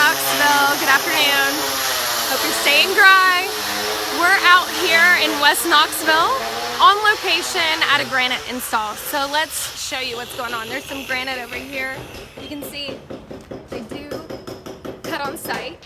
Knoxville. Good afternoon. Hope you're staying dry. We're out here in West Knoxville on location at a granite install. So let's show you what's going on. There's some granite over here. You can see they do cut on site.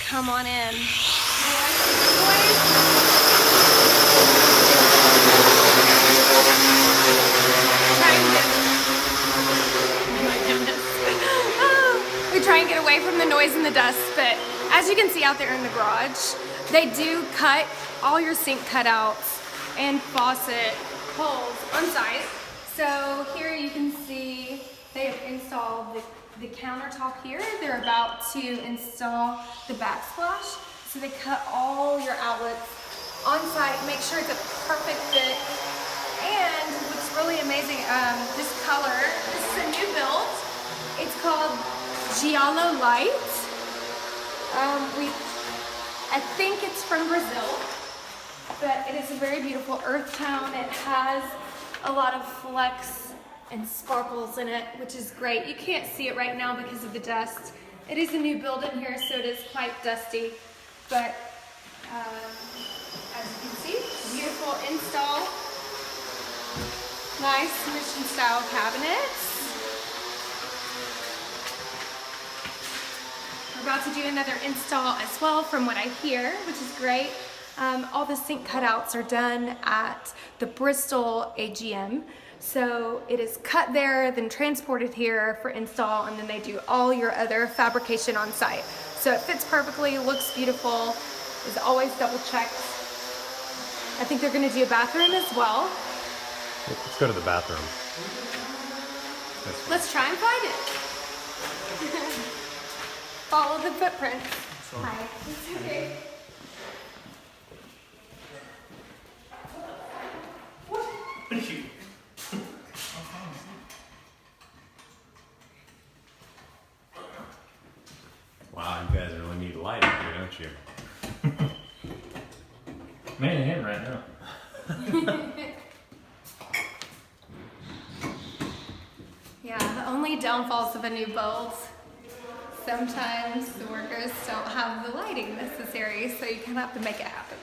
Come on in. We try and get away from the noise and the dust, but as you can see out there in the garage, they do cut all your sink cutouts and faucet holes on site. So here you can see they have installed the countertop here. They're about to install the backsplash. So they cut all your outlets on site, make sure it's a perfect fit. And what's really amazing, this color, this is a new build. It's called Giallo Light. I think it's from Brazil, but it is a very beautiful earth tone. It has a lot of flex and sparkles in it, which is great. You can't see it right now because of the dust. It is a new build in here, so it is quite dusty, but as you can see, beautiful install. Nice mission style cabinets. We're about to do another install as well from what I hear, which is great. All the sink cutouts are done at the Bristol AGM. So it is cut there, then transported here for install, and then they do all your other fabrication on site. So it fits perfectly, looks beautiful, is always double checked. I think they're gonna do a bathroom as well. Let's go to the bathroom. Let's try and find it. Follow the footprints. Hi. It's okay. Wow, you guys really need light up here, don't you? Man in hand right now. Yeah, the only downfalls of a new build, sometimes the workers don't have the lighting necessary, so you kind of have to make it happen.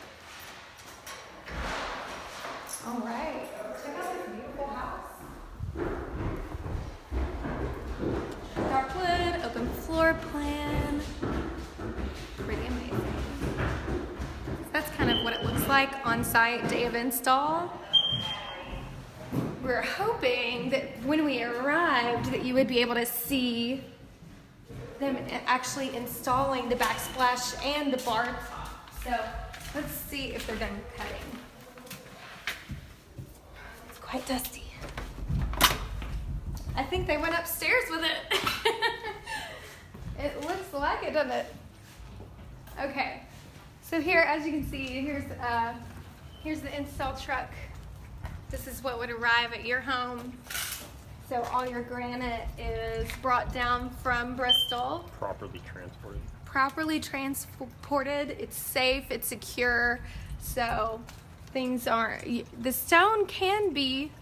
All right, check out this beautiful house. Dark wood, open floor plan. Pretty amazing. That's kind of what it looks like on site, day of install. We're hoping that when we arrived that you would be able to see them actually installing the backsplash and the bar top. So let's see if they're done cutting. It's quite dusty. I think they went upstairs with it. It looks like it, doesn't it? Okay, so here, as you can see, here's the install truck. This is what would arrive at your home. So all your granite is brought down from Bristol. Properly transported. Properly transported. It's safe, it's secure. So things aren't, the stone can be,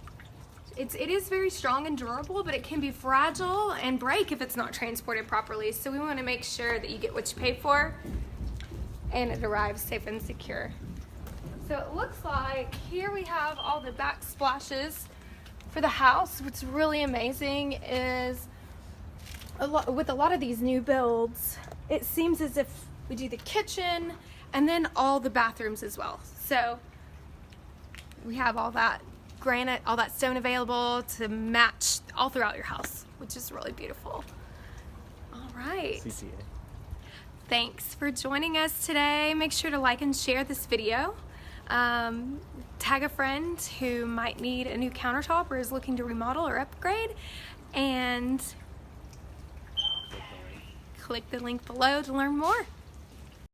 it is very strong and durable, but it can be fragile and break if it's not transported properly. So we want to make sure that you get what you pay for and it arrives safe and secure. So it looks like here we have all the backsplashes for the house. What's really amazing is with a lot of these new builds, it seems as if we do the kitchen and then all the bathrooms as well. So we have all that granite, all that stone available to match all throughout your house, which is really beautiful. All right. CCA. Thanks for joining us today. Make sure to like and share this video. Tag a friend who might need a new countertop or is looking to remodel or upgrade, and click the link below to learn more.